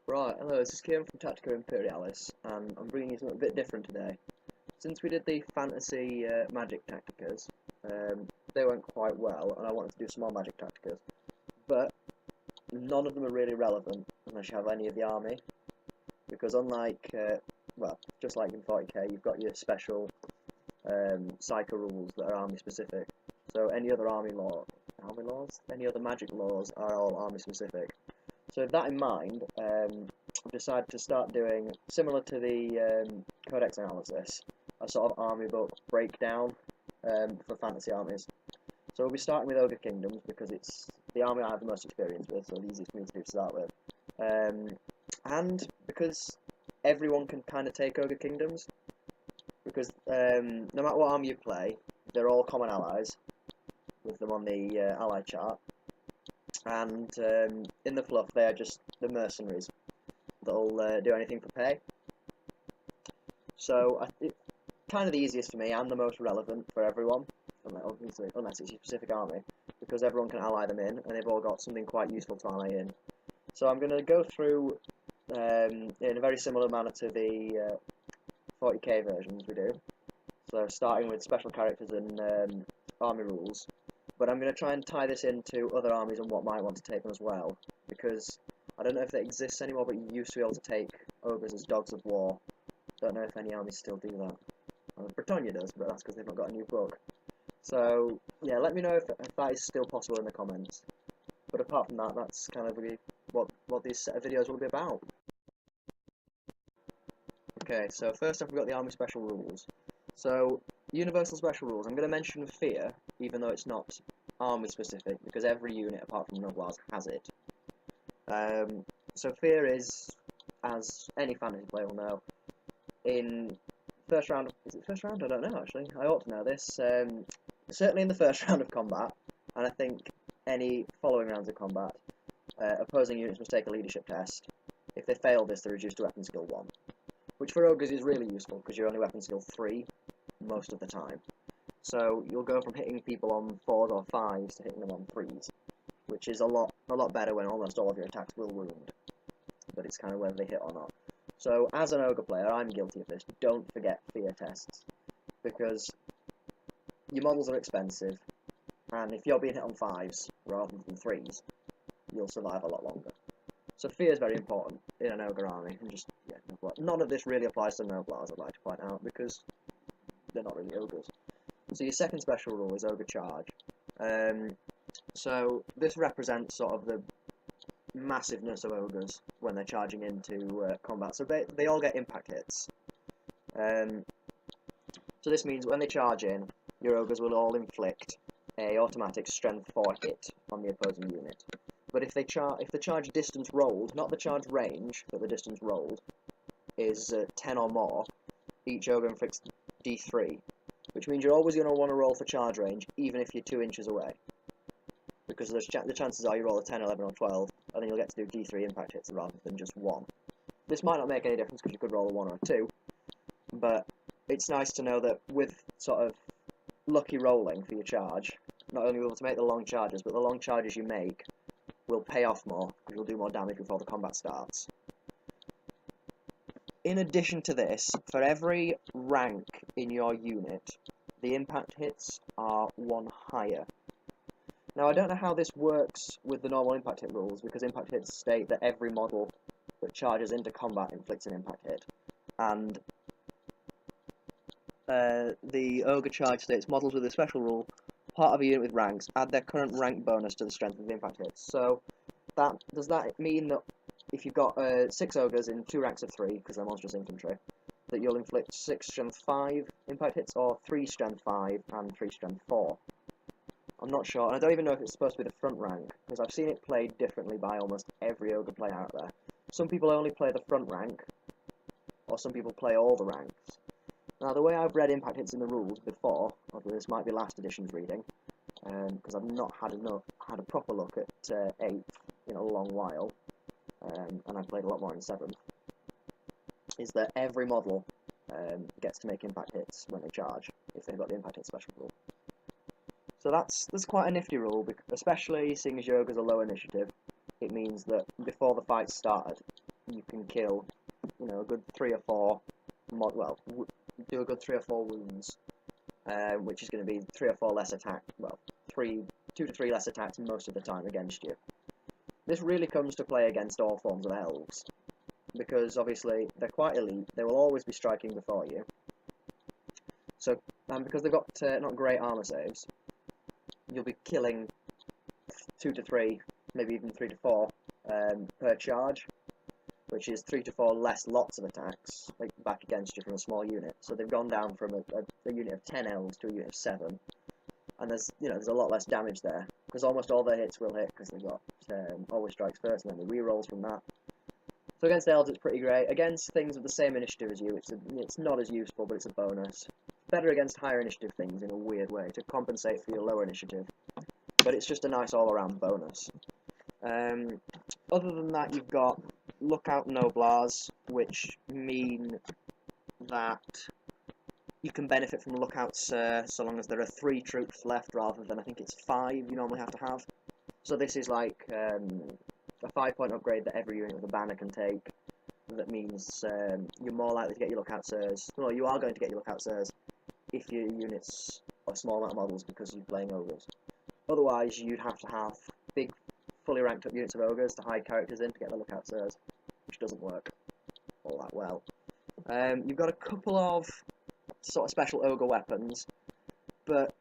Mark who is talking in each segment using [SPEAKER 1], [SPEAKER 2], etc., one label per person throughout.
[SPEAKER 1] Right, hello, this is Kieran from Tactica Imperialis, and I'm bringing you something a bit different today. Since we did the fantasy magic tacticas, they went quite well, and I wanted to do some more magic tacticas, but none of them are really relevant unless you have any of the army, because unlike, well, just like in 40k, you've got your special psycho rules that are army specific, so any other any other magic laws are all army specific. So with that in mind, I've decided to start doing, similar to the Codex Analysis, a sort of army book breakdown for fantasy armies. So we'll be starting with Ogre Kingdoms because it's the army I have the most experience with, so the easiest for me to do to start with. And because everyone can kind of take Ogre Kingdoms, because no matter what army you play, they're all common allies, with them on the ally chart. And in the fluff, they are just the mercenaries that'll do anything for pay. So it's kind of the easiest for me and the most relevant for everyone, obviously, unless it's a specific army, because everyone can ally them in, and they've all got something quite useful to ally in. So I'm going to go through in a very similar manner to the 40k versions we do. So starting with special characters and army rules. But I'm going to try and tie this into other armies and what might want to take them as well, because I don't know if that exists anymore, but you used to be able to take ogres as dogs of war. Don't know if any armies still do that. Britannia does, but that's because they've not got a new book. So yeah, let me know if that is still possible in the comments. But apart from that, that's kind of really what these set of videos will be about. Okay, so first off we've got the army special rules. So universal special rules. I'm going to mention fear, even though it's not army specific, because every unit apart from Noblars has it. So fear is, as any fantasy player will know, in first round. Is it first round? I don't know actually. I ought to know this. Certainly in the first round of combat, and I think any following rounds of combat, opposing units must take a leadership test. If they fail this, they're reduced to weapon skill 1. Which for ogres is really useful because you're only weapon skill 3 most of the time. So you'll go from hitting people on 4s or 5s to hitting them on 3s, which is a lot better when almost all of your attacks will wound. But it's kind of whether they hit or not. So as an ogre player, I'm guilty of this. Don't forget fear tests, because your models are expensive, and if you're being hit on 5s rather than 3s, you'll survive a lot longer. So fear is very important in an ogre army, and just, yeah, none of this really applies to Noblars, I'd like to point out, because they're not really ogres. So your second special rule is Ogre Charge. So this represents sort of the massiveness of ogres when they're charging into combat. So they all get impact hits. So this means when they charge in, your ogres will all inflict a automatic strength 4 hit on the opposing unit. But if the charge distance rolled, not the charge range, but the distance rolled, is 10 or more, each ogre inflicts d3, which means you're always going to want to roll for charge range, even if you're 2 inches away. Because the chances are you roll a 10, 11 or 12, and then you'll get to do d3 impact hits rather than just 1. This might not make any difference because you could roll a 1 or a 2, but it's nice to know that with sort of lucky rolling for your charge, not only will you be able to make the long charges, but the long charges you make will pay off more, because you'll do more damage before the combat starts. In addition to this, for every rank in your unit, the impact hits are 1 higher. Now, I don't know how this works with the normal impact hit rules, because impact hits state that every model that charges into combat inflicts an impact hit. And the Ogre Charge states models with a special rule, part of a unit with ranks, add their current rank bonus to the strength of the impact hits. So, does that mean that if you've got 6 ogres in 2 ranks of 3, because they're monstrous infantry, that you'll inflict 6 strength 5 impact hits, or 3 strength 5 and 3 strength 4? I'm not sure, and I don't even know if it's supposed to be the front rank, because I've seen it played differently by almost every ogre player out there. Some people only play the front rank, or some people play all the ranks. Now, the way I've read impact hits in the rules before, although this might be last edition's reading, because I've not had a proper look at 8th in a long while, and I've played a lot more in 7th, is that every model gets to make impact hits when they charge, if they've got the impact hit special rule. So that's quite a nifty rule, especially seeing as your ogres are low initiative. It means that before the fight started, you can kill, you know, a good 3 or 4, well, do a good 3 or 4 wounds, which is going to be 3 or 4 less attack, well, 2 to 3 less attacks most of the time against you. This really comes to play against all forms of elves, because obviously they're quite elite, they will always be striking before you. So, because they've got not great armor saves, you'll be killing 2 to 3, maybe even 3 to 4 per charge, which is 3 to 4 less lots of attacks like back against you from a small unit. So they've gone down from a unit of 10 elves to a unit of 7, and there's a lot less damage there, because almost all their hits will hit because they've got always strikes first and then the rerolls from that. So against elves it's pretty great. Against things with the same initiative as you, it's not as useful, but it's a bonus. Better against higher initiative things in a weird way to compensate for your lower initiative, but it's just a nice all-around bonus. Other than that, you've got Lookout Noblars, which mean that you can benefit from Lookout Sir so long as there are 3 troops left rather than I think it's 5 you normally have to have. So this is like a 5-point upgrade that every unit with a banner can take. That means you're more likely to get your Lookout Sirs. Well, you are going to get your Lookout Sirs if your units are small amount of models because you're playing Ogres. Otherwise, you'd have to have big, fully ranked up units of Ogres to hide characters in to get the Lookout Sirs, which doesn't work all that well. You've got a couple of sort of special Ogre weapons, but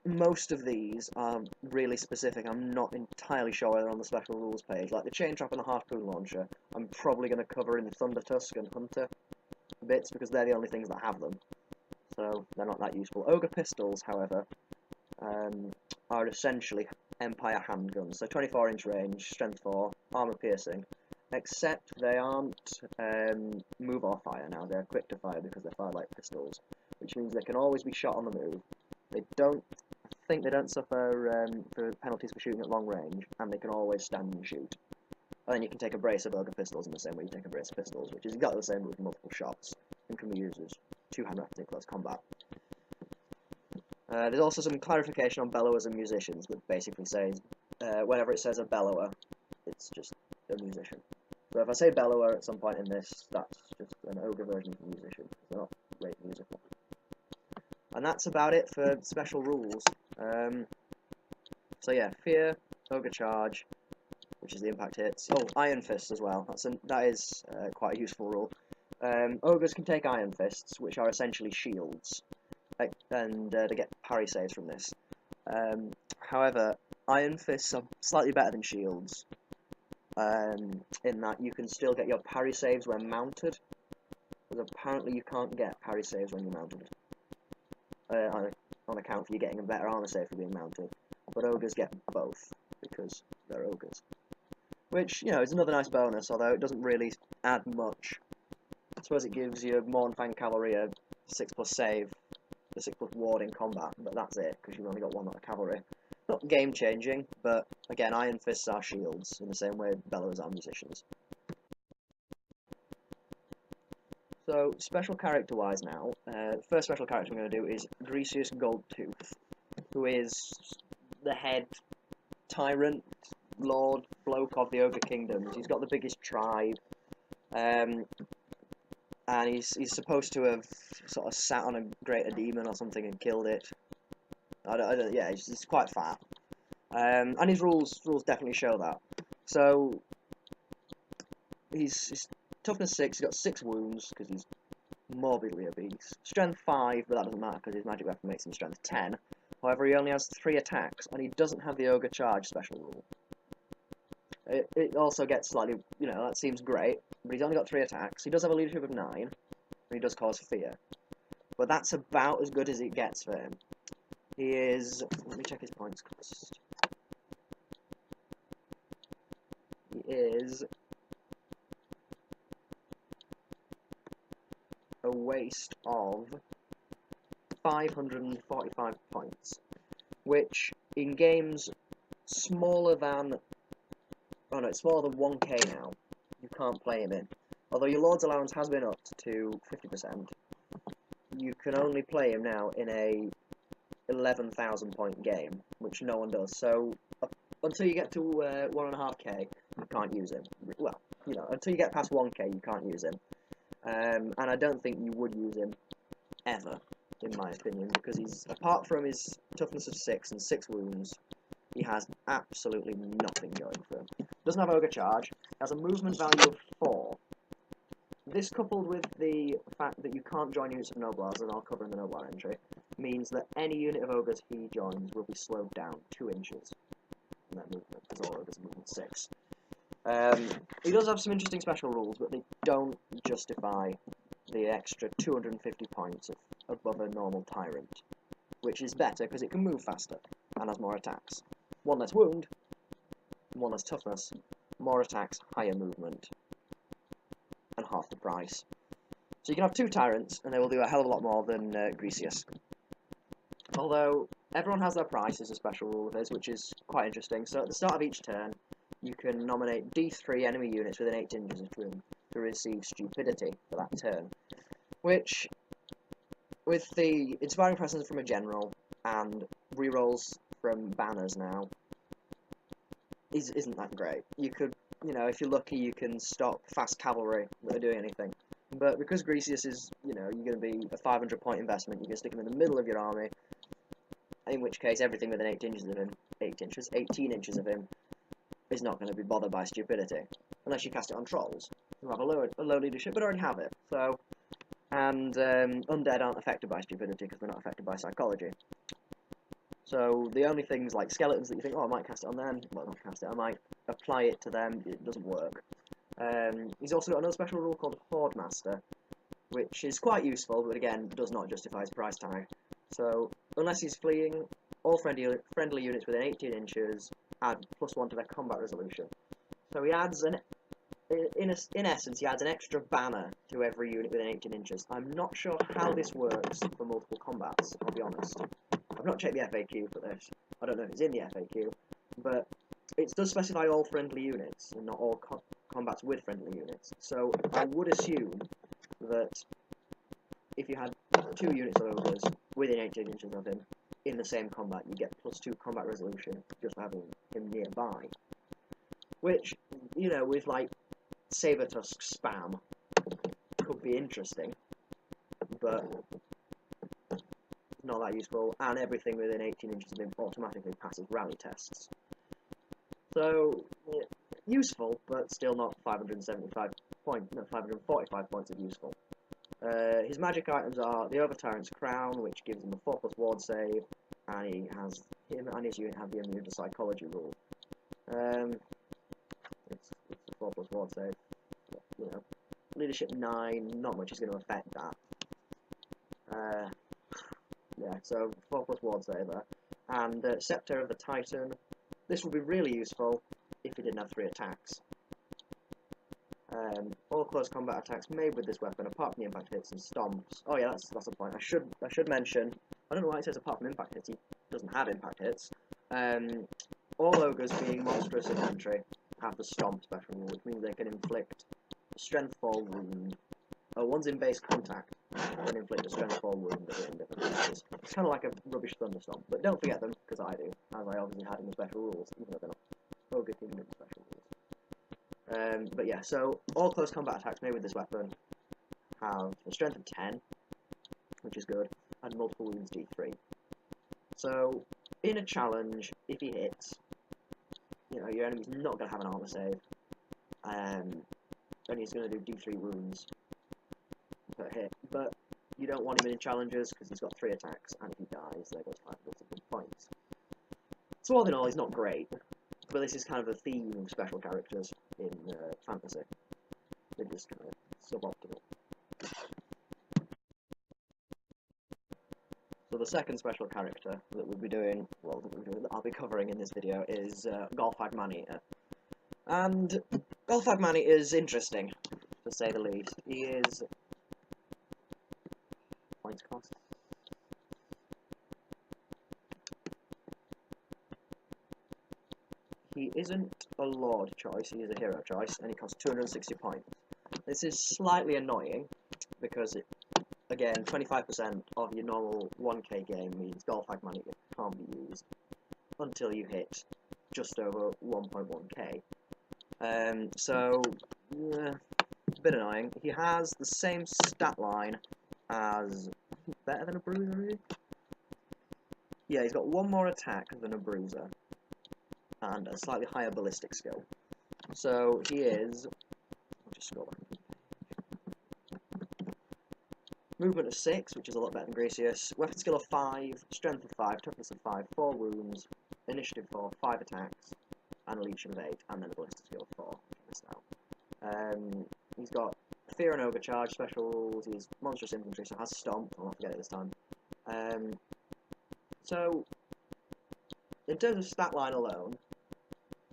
[SPEAKER 1] most of these are really specific. I'm not entirely sure whether on the special rules page. Like the Chain Trap and the Harpoon Launcher, I'm probably going to cover in Thunder Tusk and Hunter bits because they're the only things that have them. So they're not that useful. Ogre Pistols, however, are essentially Empire handguns. So 24-inch range, strength 4, armor piercing, except they aren't move or fire now. They're quick to fire because they're fired like pistols, which means they can always be shot on the move. They don't suffer for penalties for shooting at long range, and they can always stand and shoot. And then you can take a brace of Ogre Pistols in the same way you take a brace of pistols, which is exactly the same with multiple shots, and can be used as 2-hand weapons in close combat. There's also some clarification on bellowers and musicians that basically says, whenever it says a bellower, it's just a musician. So if I say bellower at some point in this, that's just an ogre version of a musician. They're not great musical. And that's about it for special rules. So yeah, Fear, Ogre Charge, which is the impact hits. Oh, Iron Fists as well. That is quite a useful rule. Ogres can take Iron Fists, which are essentially shields, and they get parry saves from this. However, Iron Fists are slightly better than shields, in that you can still get your parry saves when mounted, because apparently you can't get parry saves when you're mounted, on account of you getting a better armor save for being mounted. But ogres get both, because they're ogres. Which, you know, is another nice bonus, although it doesn't really add much. I suppose it gives you Mournfang Cavalry a 6+ save, a 6+ ward in combat, but that's it, because you've only got 1 lot of cavalry. Not game-changing, but again, Iron Fists are shields, in the same way bellowers are musicians. So, special character-wise now, the first special character I'm going to do is Greasus Goldtooth, who is the head tyrant, lord, bloke of the Ogre Kingdoms. He's got the biggest tribe, and he's supposed to have sort of sat on a greater demon or something and killed it. Yeah, he's quite fat, and his rules definitely show that. So he's toughness 6. He's got 6 wounds because he's morbidly obese. Strength 5, but that doesn't matter because his magic weapon makes him strength 10. However, he only has 3 attacks, and he doesn't have the Ogre Charge special rule. It also gets slightly, you know, that seems great, but he's only got 3 attacks. He does have a leadership of 9, and he does cause fear. But that's about as good as it gets for him. He is, let me check his points cost. He is a waste of 545 points, which in games smaller than, oh no, it's smaller than 1k now, you can't play him in. Although your Lord's allowance has been upped to 50%, you can only play him now in a 11,000 point game, which no one does. So until you get to 1.5k, you can't use him. Well, you know, until you get past 1k, you can't use him. And I don't think you would use him ever, in my opinion, because he's, apart from his toughness of 6 and 6 wounds, he has absolutely nothing going for him. Doesn't have Ogre Charge, has a movement value of 4. This, coupled with the fact that you can't join units of Noblars, and I'll cover in the Noblar entry, means that any unit of Ogres he joins will be slowed down 2 inches in their movement, because all Ogres are movement 6. He does have some interesting special rules, but they don't justify the extra 250 points above a normal Tyrant, which is better because it can move faster and has more attacks. 1 less wound, 1 less toughness, more attacks, higher movement, and half the price. So you can have 2 Tyrants, and they will do a hell of a lot more than Greasus. Although, everyone has their price as a special rule of his, which is quite interesting. So at the start of each turn, you can nominate D3 enemy units within 8 inches of him to receive stupidity for that turn. Which, with the inspiring presence from a general and rerolls from banners now, isn't that great. You could, you know, if you're lucky, you can stop fast cavalry that are doing anything. But because Greasus is, you know, you're going to be a 500 point investment, you can stick him in the middle of your army, in which case everything within 18 inches of him is not going to be bothered by stupidity, unless you cast it on trolls, who have a low leadership but already have it. So, and undead aren't affected by stupidity because they're not affected by psychology. So the only things like skeletons that you think, oh, I might cast it on them, well, not cast it, I might apply it to them, it doesn't work. He's also got another special rule called Horde Master, which is quite useful, but again, does not justify his price tag. So, unless he's fleeing, all friendly units within 18 inches add +1 to their combat resolution. So he adds in essence, he adds an extra banner to every unit within 18 inches. I'm not sure how this works for multiple combats, I'll be honest. I've not checked the FAQ for this. I don't know if it's in the FAQ, but it does specify all friendly units, and not all combats with friendly units. So I would assume that if you had 2 units of Ogres within 18 inches of him, in the same combat, you get +2 combat resolution just for having him nearby. Which, you know, with like Saber Tusk spam, could be interesting, but not that useful, and everything within 18 inches of him automatically passes rally tests. So, yeah, useful, but still not 545 points of useful. His magic items are the Overtyrant's Crown, which gives him a 4+ ward save, and him and his unit have the immune to psychology rule. It's a 4+ ward save. You know, leadership 9, not much is going to affect that. Yeah, so 4+ ward save there. And Scepter of the Titan. This would be really useful if he didn't have 3 attacks. All close combat attacks made with this weapon, apart from the impact hits and stomps. Oh yeah, that's the point. I should mention. I don't know why it says apart from impact hits. He doesn't have impact hits. All ogres, being monstrous infantry, have the stomp special rule, which means they can inflict a strength 4 wound. Once in base contact, can inflict a strength 4 wound in different places. It's kind of like a rubbish thunderstomp, but don't forget them because I do, as I obviously had in the special rules, even though they're not Ogre Kingdoms special rules. But yeah, so all close combat attacks made with this weapon have a strength of 10, which is good, and multiple wounds D3. So, in a challenge, if he hits, you know, your enemy's not going to have an armor save, and he's going to do D3 wounds per hit, but you don't want him in challenges because he's got 3 attacks, and if he dies, there goes 5 multiple points. So all in all, he's not great. But this is kind of the theme of special characters in fantasy. They're just kind of suboptimal. So the second special character that we'll be doing, that I'll be covering in this video, is Golgfag Maneater. And Golgfag Maneater is interesting, to say the least. He is points cost. He isn't a Lord choice, he is a hero choice, and he costs 260 points. This is slightly annoying, because, again, 25% of your normal 1k game means Golgfag Maneater can't be used until you hit just over 1.1k. So, yeah, a bit annoying. He has the same stat line as... better than a bruiser, really? Yeah, he's got one more attack than a bruiser, and a slightly higher ballistic skill. So he is... I'll just scroll back. Movement of 6, which is a lot better than Greasus. Weapon skill of 5, strength of 5, toughness of 5, 4 wounds, initiative 4, 5 attacks, and a leadership of 8, and then a ballistic skill of 4. He's got Fear and Ogre Charge specials, he's Monstrous Infantry, so has Stomp, I'll not forget it this time. So, in terms of stat line alone,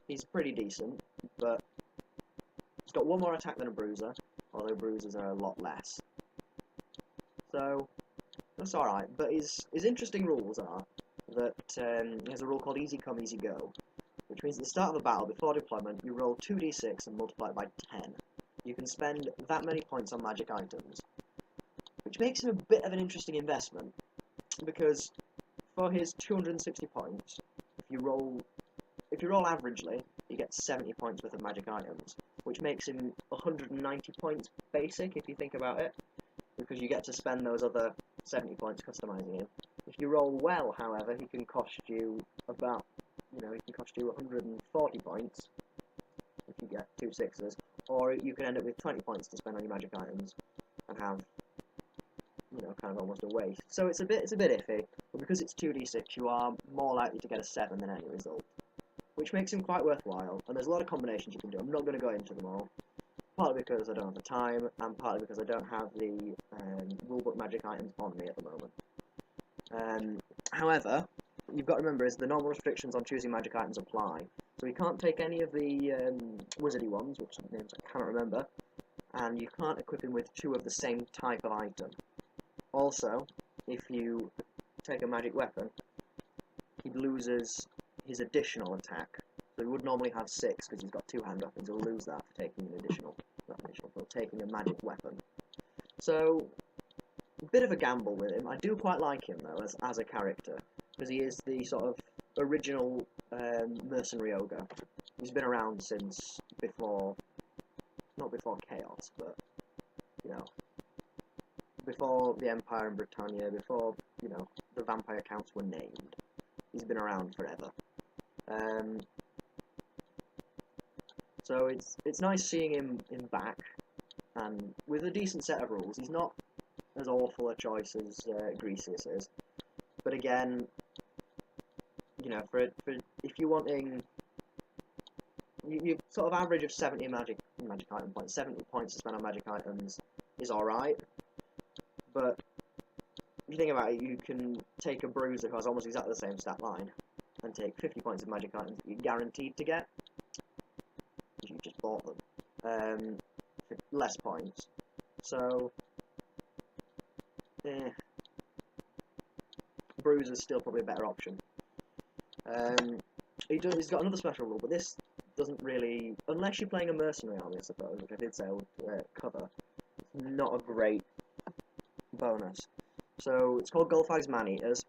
[SPEAKER 1] he's pretty decent, but he's got one more attack than a bruiser, although bruisers are a lot less. So, that's alright, but his interesting rules are that he has a rule called Easy Come, Easy Go, which means at the start of a battle, before deployment, you roll 2d6 and multiply it by 10. You can spend that many points on magic items, which makes him a bit of an interesting investment, because for his 260 points, if you roll averagely, you get 70 points worth of magic items, which makes him 190 points basic, if you think about it, because you get to spend those other 70 points customizing him. If you roll well, however, he can cost you about, he can cost you 140 points if you get 2 6s, or you can end up with 20 points to spend on your magic items and have, kind of almost a waste. So it's a bit iffy, but because it's 2d6, you are more likely to get a 7 than any result, which makes him quite worthwhile. And there's a lot of combinations you can do. I'm not going to go into them all, partly because I don't have the time, and partly because I don't have the rulebook magic items on me at the moment. However, you've got to remember is the normal restrictions on choosing magic items apply. So you can't take any of the wizardy ones, which names I cannot remember, and you can't equip him with 2 of the same type of item. Also, if you take a magic weapon, he loses his additional attack. So he would normally have 6 because he's got 2 hand weapons. He'll lose that for taking an additional, for taking a magic weapon. So, a bit of a gamble with him. I do quite like him though as a character, because he is the sort of original mercenary ogre. He's been around since before, not before Chaos, but before the Empire in Britannia, before the vampire counts were named. He's been around forever. So it's nice seeing him back, and with a decent set of rules. He's not as awful a choice as Greasus is, but again, for if you're wanting, you sort of average of 70 magic item points, 70 points to spend on magic items is alright, but if you think about it, you can take a bruiser who has almost exactly the same stat line and take 50 points of magic items that you're guaranteed to get, because you just bought them, for less points. So, bruiser's still probably a better option. He's got another special rule, but this doesn't really, unless you're playing a mercenary army, I suppose, which I did say I would cover, it's not a great bonus. So it's called Golgfag Maneaters,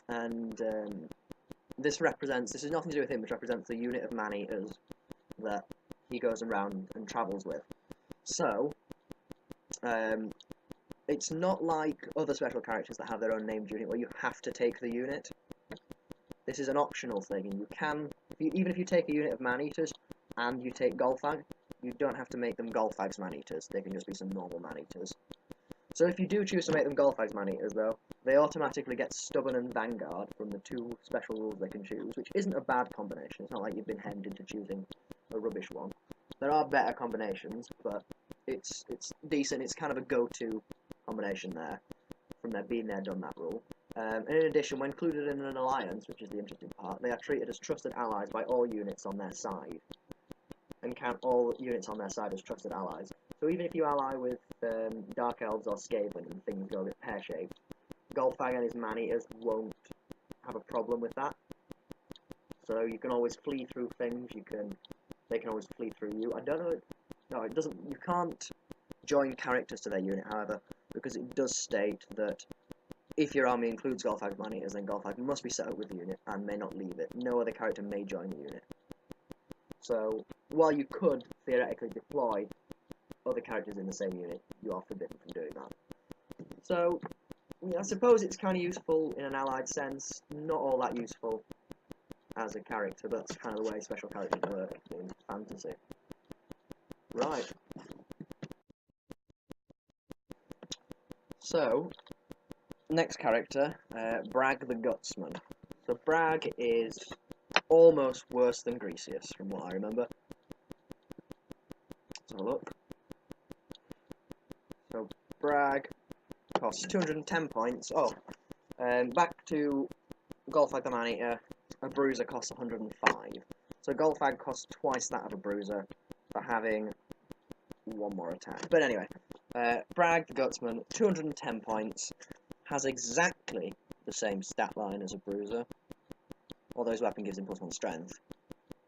[SPEAKER 1] and this is nothing to do with him, which represents the unit of man-eaters that he goes around and travels with. So, it's not like other special characters that have their own named unit where you have to take the unit. This is an optional thing, and you can, even if you take a unit of man-eaters and you take Golgfag, you don't have to make them Golgfag Maneaters. They can just be some normal man-eaters. So if you do choose to make them Golgfag Maneaters, though, they automatically get Stubborn and Vanguard from the 2 special rules they can choose, which isn't a bad combination. It's not like you've been hemmed into choosing a rubbish one. There are better combinations, but it's decent. It's kind of a go-to combination there, from there being there, done that rule. And in addition, when included in an alliance, which is the interesting part, they are treated as trusted allies by all units on their side, and count all units on their side as trusted allies. So even if you ally with Dark Elves or Skaven and things go a bit pear-shaped, Golgfag and his man-eaters won't have a problem with that. So you can always flee through things. They can always flee through you. I don't know. No, it doesn't. You can't join characters to their unit, however, because it does state that if your army includes Golgfag man-eaters, then Golgfag must be set up with the unit and may not leave it. No other character may join the unit. So, while you could theoretically deploy other characters in the same unit, you are forbidden from doing that. So, yeah, I suppose it's kind of useful in an allied sense, not all that useful as a character, but that's kind of the way special characters work in fantasy. Right. So, next character, Bragg the Gutsman. So Bragg is almost worse than Greasius, from what I remember. Let's have a look. So Bragg costs 210 points. Oh, back to Golgfag Maneater, a bruiser costs 105. So Golgfag costs twice that of a bruiser for having one more attack. But anyway, Bragg the Gutsman, 210 points, has exactly the same stat line as a bruiser, although his weapon gives him +1 strength.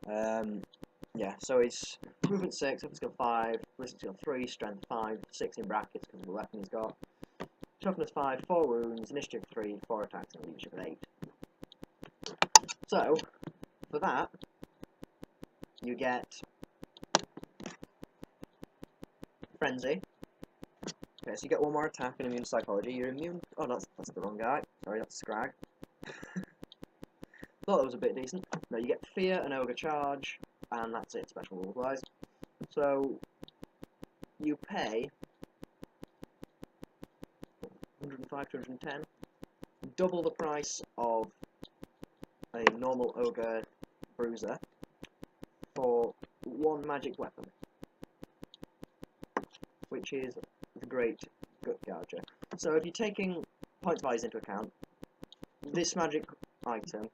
[SPEAKER 1] Yeah, so he's movement 6, weapon skill 5, ballistic skill 3, strength 5, 6 in brackets because of the weapon he's got, toughness 5, 4 wounds, initiative 3, 4 attacks, and leadership of 8. So, for that, you get Frenzy. Okay, so you get one more attack and immune psychology. You're immune. Oh, that's the wrong guy. Sorry, that's Scrag. Thought that was a bit decent. No, you get Fear and Ogre Charge, and that's it, special rules wise. So, you pay 105, 210, double the price of a normal Ogre Bruiser for one magic weapon, which is the Great Gut Gouger. So if you're taking point values into account, this magic item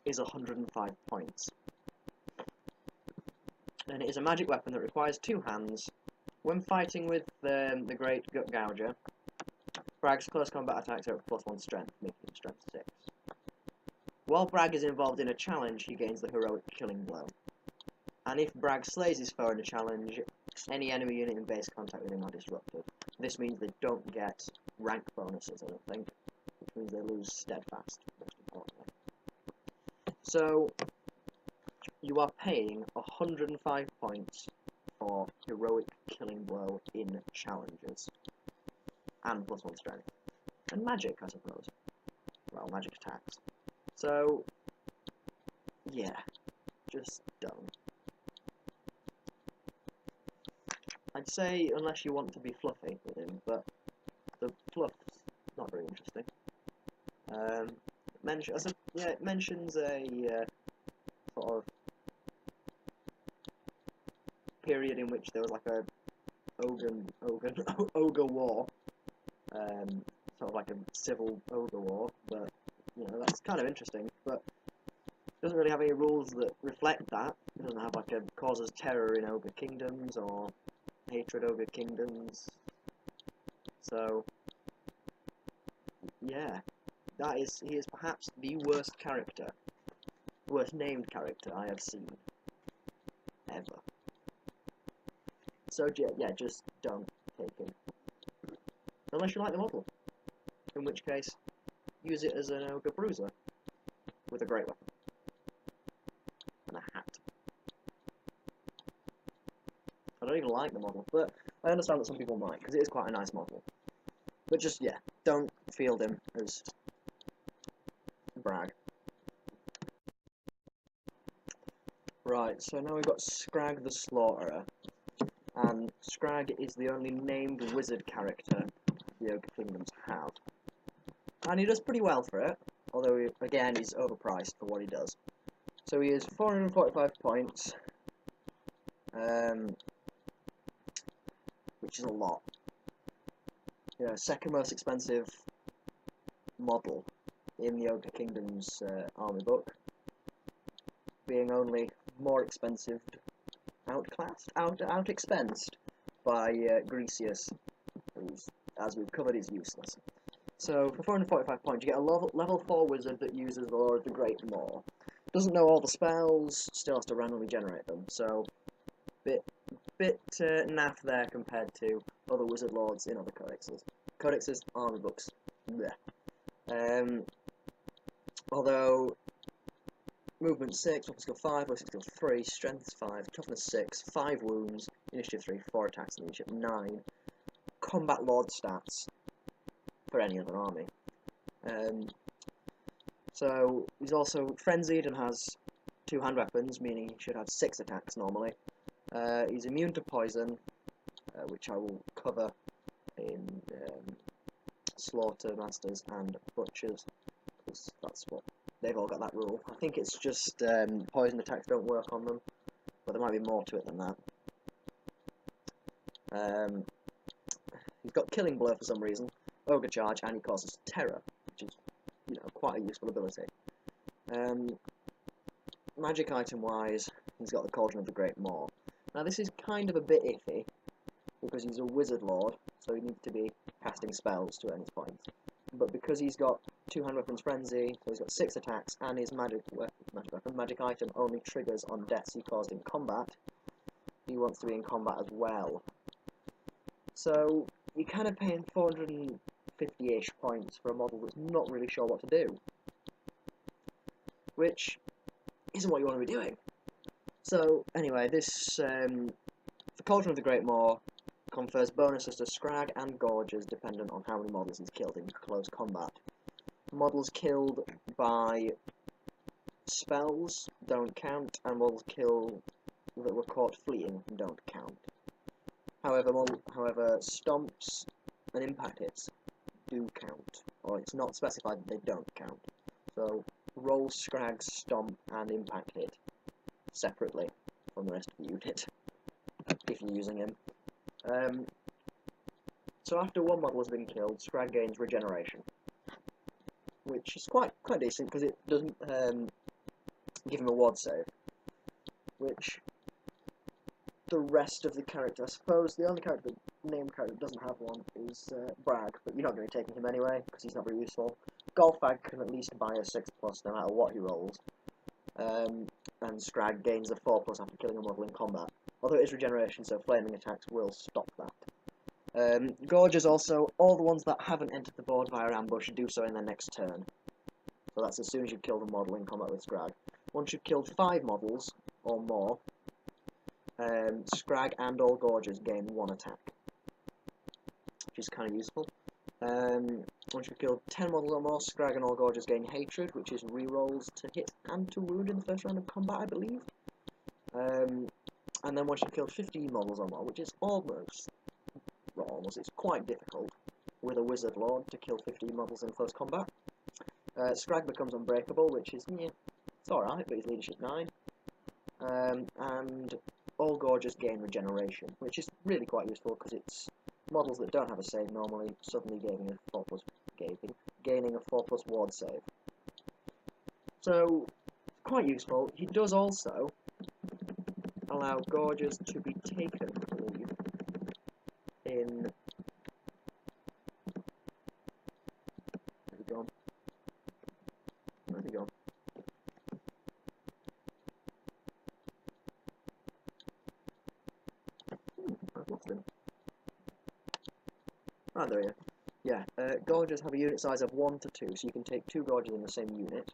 [SPEAKER 1] is 105 points. And it is a magic weapon that requires 2 hands. When fighting with the Great Gut Gouger, Bragg's close combat attacks are at +1 strength, making him strength 6. While Bragg is involved in a challenge, he gains the heroic killing blow. And if Bragg slays his foe in a challenge, any enemy unit in base contact with him are disrupted. This means they don't get rank bonuses, I don't think, which means they lose steadfast, most importantly. So, you are paying 105 points for heroic killing blow in challenges, and +1 strength, and magic, I suppose. Well, magic attacks. So, yeah, just don't. I'd say unless you want to be fluffy with him, but the fluff's not very interesting. It mentions a sort of period in which there was like a ogre war, sort of like a civil ogre war, but you know, that's kind of interesting, but it doesn't really have any rules that reflect that. It doesn't have like a causes terror in Ogre Kingdoms or hatred Ogre Kingdoms. So yeah, he is perhaps the worst named character I have seen ever. So yeah, just don't take him unless you like the model, in which case use it as an Ogre Bruiser with a great weapon and a hat. I don't even like the model, but I understand that some people might, because it is quite a nice model. But just, yeah, don't field him as Bragg. Right, so now we've got Scrag the Slaughterer. And Scrag is the only named wizard character the Ogre Kingdoms have. And he does pretty well for it, although, again, he's overpriced for what he does. So he is 445 points, which is a lot. You know, second most expensive model in the Ogre Kingdoms army book, being only more expensive, out-expensed by Greasius, who's, as we've covered, is useless. So for 445 points, you get a level 4 wizard that uses the Lord of the Great Maw. Doesn't know all the spells, still has to randomly generate them, so bit naff there compared to other wizard lords in other codexes. Codexes, army books, bleh. Although movement 6, weapon skill 5, ballistic skill 3, strength 5, toughness 6, 5 wounds, initiative 3, 4 attacks, and leadership 9. Combat Lord stats for any other army. So he's also frenzied and has 2 hand weapons, meaning he should have 6 attacks normally. He's immune to poison, which I will cover in Slaughter Masters and Butchers, because that's what they've all got that rule. I think it's just poison attacks don't work on them, but there might be more to it than that. He's got Killing Blow for some reason, Ogre Charge, and he causes Terror, which is, you know, quite a useful ability. Magic item wise, he's got the Cauldron of the Great Maw. Now this is kind of a bit iffy, because he's a Wizard Lord, so he needs to be casting spells to earn his points. But because he's got 2 hand weapons frenzy, so he's got 6 attacks, and his magic item only triggers on deaths he caused in combat, he wants to be in combat as well. So you're kind of paying 450-ish points for a model that's not really sure what to do, which isn't what you want to be doing. So anyway, this the Cauldron of the Great Maw confers bonuses to Scrag and Gorges dependent on how many models he's killed in close combat. Models killed by spells don't count, and models killed that were caught fleeing don't count. However, stomps and impact hits do count, or it's not specified that they don't count. So roll Scrag, stomp, and impact hit separately from the rest of the unit if you're using him. So after one model has been killed, Scrag gains regeneration, which is quite decent because it doesn't give him a ward save, which the rest of the character, I suppose the only named character that doesn't have one is Bragg, but you're not going to be taking him anyway because he's not very useful. Golgfag can at least buy a 6+ no matter what he rolls, and Scrag gains a 4+ after killing a model in combat, although it is regeneration, so flaming attacks will stop that. Gorges also, all the ones that haven't entered the board via ambush do so in their next turn, so that's as soon as you kill the model in combat with Scrag. Once you've killed 5 models or more, Scrag and all Gorges gain 1 attack, which is kind of useful. Once you've killed 10 models or more, Scrag and all Gorges gain Hatred, which is rerolls to hit and to wound in the first round of combat, I believe. And then once you've killed 15 models or more, which is almost, it's quite difficult with a Wizard Lord to kill 15 models in close combat. Scrag becomes unbreakable, which is, yeah, it's alright, but he's leadership 9. And all Gorges gain regeneration, which is really quite useful because it's models that don't have a save normally suddenly gaining a 4+ ward save. So, quite useful. He does also allow Gorges to be taken, I believe, in... Where's he gone? Where's he gone? I've lost him. Ah, there he is. Yeah, Gorges have a unit size of 1 to 2, so you can take 2 Gorges in the same unit,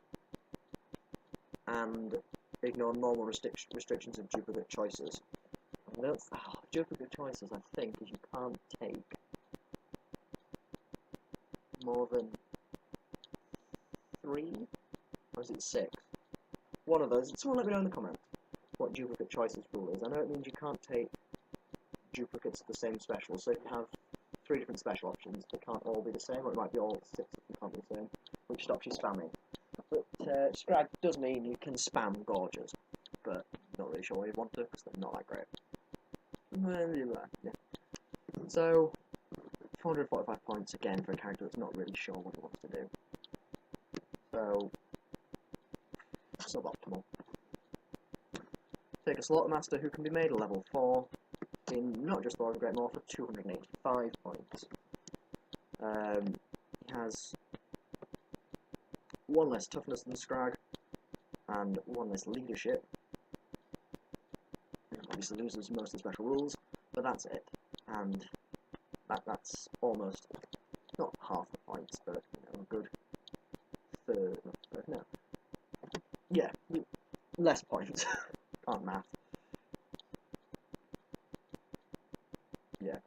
[SPEAKER 1] and ignore normal restrictions of duplicate choices. Duplicate choices, I think, is you can't take more than 3, or is it 6? One of those. Someone let me know in the comments what duplicate choices rule is. I know it means you can't take duplicates of the same special, so if you have 3 different special options, they can't all be the same, or it might be all 6 if they can't be the same, which stops you spamming. But Scrag does mean you can spam Gorges, but not really sure why you want to, because they're not that great. Yeah. So, 445 points again for a character that's not really sure what he wants to do. So, suboptimal. Take a Slaughter Master who can be made a level 4 in not just Warhammer Great Maw for 285 points. He has 1 less toughness than Scrag, and 1 less leadership. Obviously loses most of the special rules, but that's it. And that's almost, not half the points, but you know, a good third, no. Yeah, less points on math. Yeah.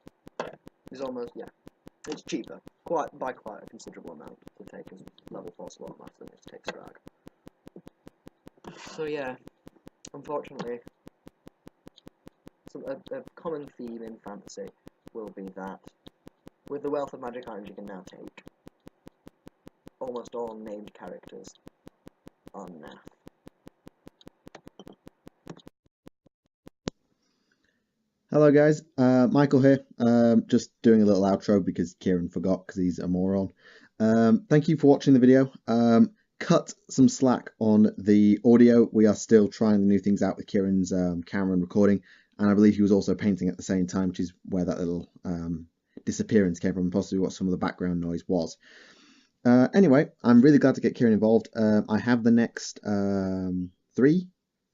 [SPEAKER 1] It's almost, yeah. It's cheaper. By quite a considerable amount to take as level 4 slot math than it is to take Scrag. So yeah, unfortunately, a common theme in fantasy will be that with the wealth of magic items you can now take, almost all named characters are naff.
[SPEAKER 2] Hello guys, Michael here, just doing a little outro because Kieran forgot because he's a moron. Thank you for watching the video. Cut some slack on the audio. We are still trying new things out with Kieran's camera and recording, and I believe he was also painting at the same time, which is where that little disappearance came from, and possibly what some of the background noise was. Anyway, I'm really glad to get Kieran involved. I have the next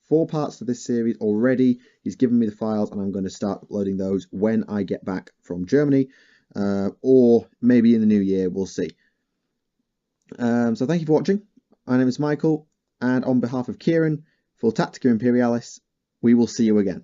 [SPEAKER 2] 4 parts to this series already. He's given me the files and I'm going to start uploading those when I get back from Germany, or maybe in the new year, we'll see. So thank you for watching. My name is Michael, and on behalf of Kieran for Tactica Imperialis, we will see you again.